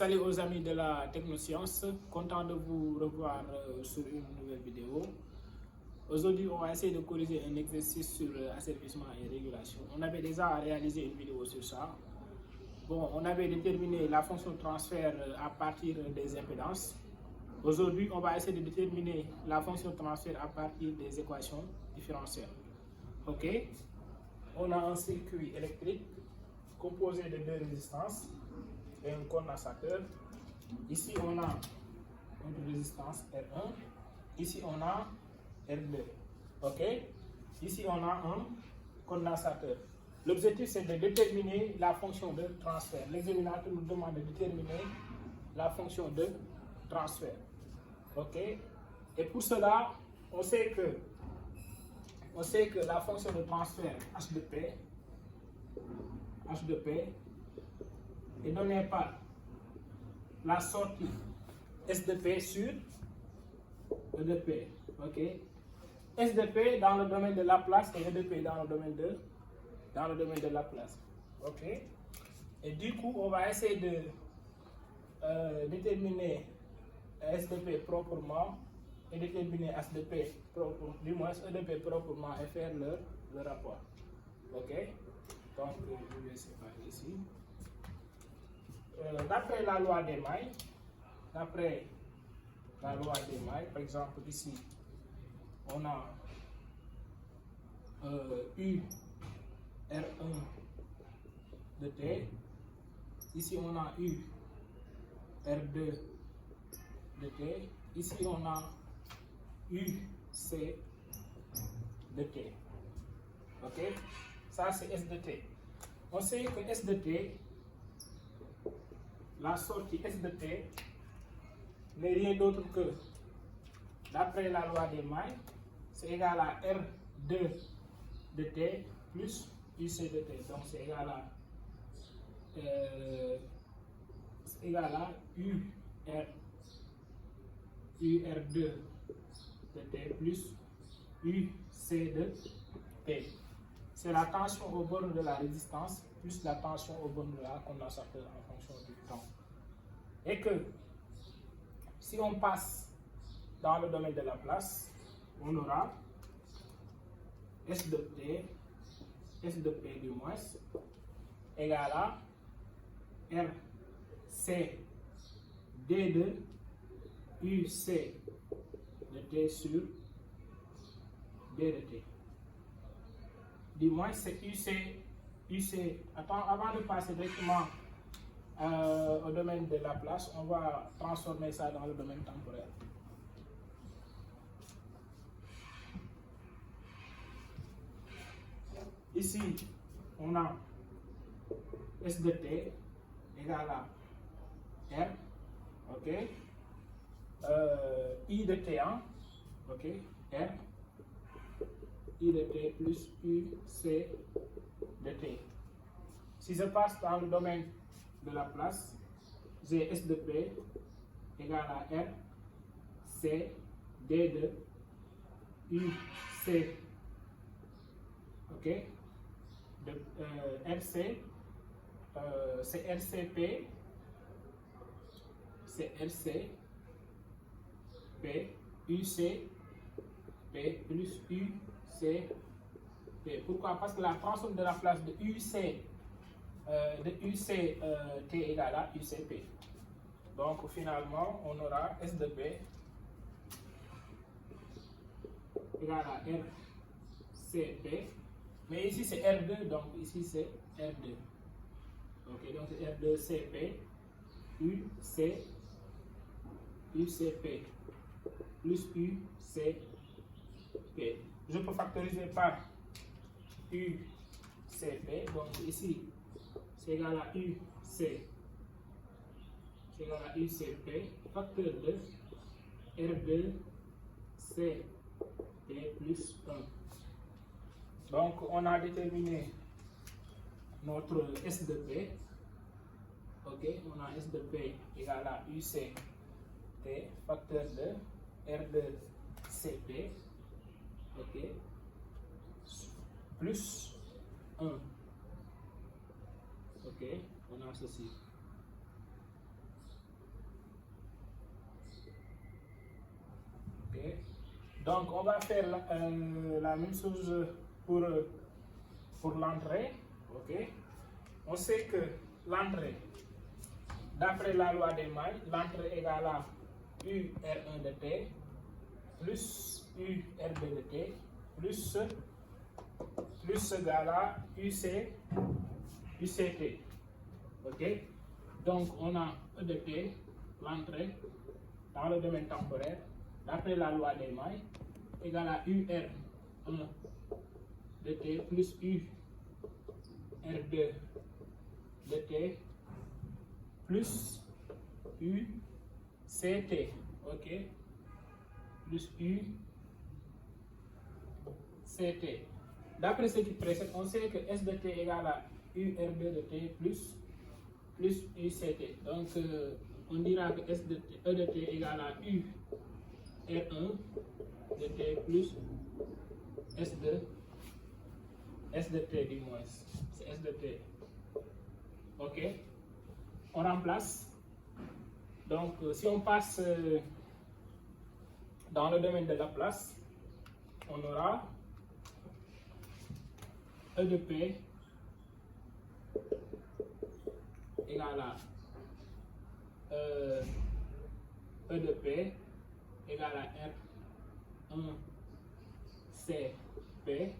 Salut aux amis de la technoscience, content de vous revoir sur une nouvelle vidéo. Aujourd'hui, on va essayer de corriger un exercice sur asservissement et régulation. On avait déjà réalisé une vidéo sur ça. Bon, on avait déterminé la fonction de transfert à partir des impédances. Aujourd'hui, on va essayer de déterminer la fonction de transfert à partir des équations différentielles. Ok? On a un circuit électrique composé de deux résistances et un condensateur. Ici, on a une résistance R1. Ici, on a R2. OK? Ici, on a un condensateur. L'objectif, c'est de déterminer la fonction de transfert. L'examinateur nous demande de déterminer la fonction de transfert. OK? Et pour cela, on sait que la fonction de transfert H de P est donnée par la sortie S de P sur E de P. Ok? S de P dans le domaine de Laplace et E de P dans le domaine de Laplace. Ok? Et du coup, on va essayer de déterminer S de P proprement et déterminer H de P proprement, du moins E de P proprement et faire le rapport. Ok? Donc, je vais séparer ici. D'après la loi des mailles, par exemple ici, on a U R1 de T, ici on a U R2 de T, ici on a U C de T. Ok? Ça c'est S de T. On sait que S de T, la sortie S de T n'est rien d'autre que, d'après la loi des mailles, c'est égal à R2 de T plus UC de T. Donc c'est égal à UR2 de T plus UC de T. C'est la tension aux bornes de la résistance plus la tension aux bornes de la condensateur en fonction du temps. Et que si on passe dans le domaine de Laplace, on aura S de T, S de P du moins, égal à RC D de UC de T sur D de T. Du moins, c'est UC. Attends, avant de passer directement au domaine de Laplace, on va transformer ça dans le domaine temporel. Ici, on a S de T égal à R, ok, I de T1, ok, R, I de T plus UC de T. Si je passe dans le domaine de Laplace, j'ai S de P égal à R, C, D de UC, ok, de RC, c'est RCP, c'est RCP, UC, P plus UCP. Pourquoi? Parce que la transforme de la place de UC T égale à UCP. Donc finalement, on aura S de P égale à RCP. Mais ici c'est R2, donc ici c'est R2. Ok, donc c'est R2CP UCP plus UCP. Je peux factoriser par UCP. Donc ici c'est égal à UCP, facteur de R2CP plus 1. Donc on a déterminé notre S de P. Ok, on a S de P égal à UCT, facteur de R2CP, ok, plus 1. Ok, on a ceci. Donc, on va faire la même chose pour l'entrée. Ok. On sait que l'entrée, d'après la loi des mailles, l'entrée égale à UR1 de T plus UR2 de T plus égale à UCT. Ok. Donc, on a E de T, l'entrée, dans le domaine temporaire, d'après la loi des mailles, égale à UR1 de T plus UR2 de T plus UCT. Ok. Plus UCT. D'après ce qui précède, on sait que S de T égale à UR2 de T plus UCT. Donc, on dira que E de T égale à UR1 de T plus S de T du moins. C'est S de T. Ok. On remplace. Donc, si on passe dans le domaine de Laplace, on aura E de P égale à E de P égale à R1 CP.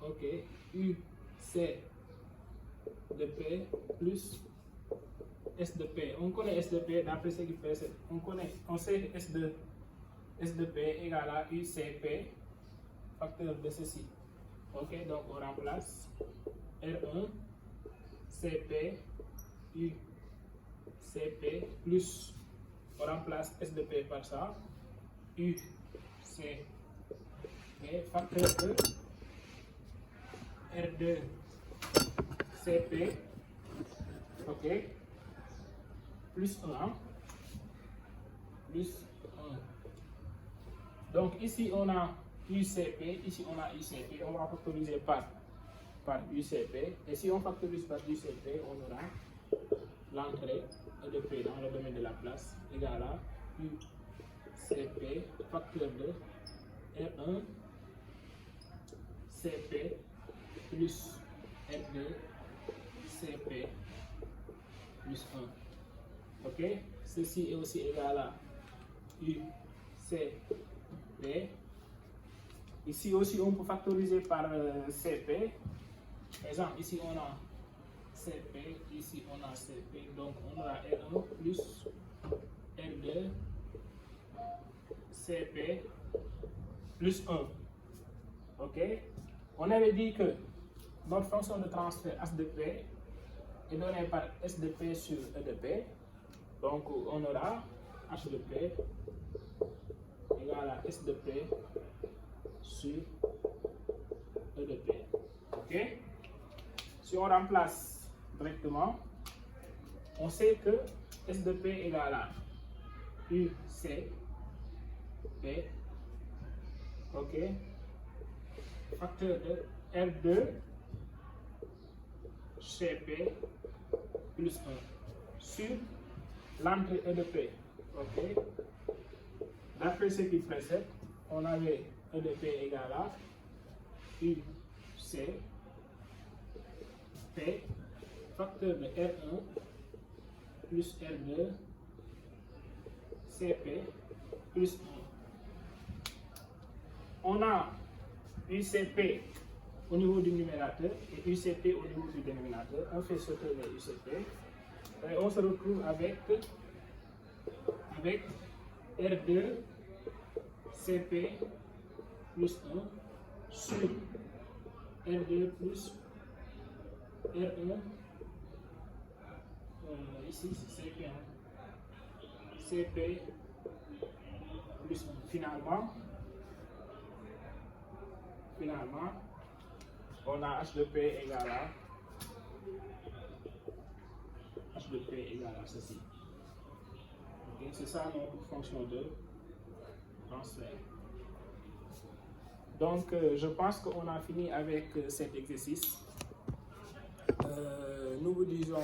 Ok. UC de P plus S de P. On connaît S de P d'après ce qui précède. On sait que S de P égale à UCP, facteur de ceci. Ok, donc on remplace R1 CP UCP plus, on remplace S de P par ça, UCP, facteur de R2 CP, ok, plus 1, plus 1. Donc ici on a UCP, ici on a UCP, on va factoriser par UCP, et si on factorise par UCP, on aura l'entrée de P dans le domaine de Laplace égale à UCP facteur de R1 CP plus R2 CP plus 1. Ok, ceci est aussi égal à UCP. Ici aussi on peut factoriser par CP. Par exemple, ici on a CP, ici on a CP, donc on aura R1 plus R2 CP plus 1. Ok, on avait dit que notre fonction de transfert H de P est donnée par S de P sur E de P. Donc on aura H de P égale à S de P sur E de P. Ok? Si on remplace directement, on sait que S de P égale à UC P. Ok? Facteur de R2 CP plus 1 sur l'entrée E de P. Ok? D'après ce qui précède, on avait E de P égale à UC P facteur de R1 plus R2 CP plus 1. On a UCP au niveau du numérateur et UCP au niveau du dénominateur. On fait sauter les UCP et on se retrouve avec R2 CP plus 1 sur R2 plus R1 ici c'est CP, CP plus 1. Finalement on a H de P égale à ceci. Okay, c'est ça notre fonction de transfert. Donc je pense qu'on a fini avec cet exercice. Nous vous disons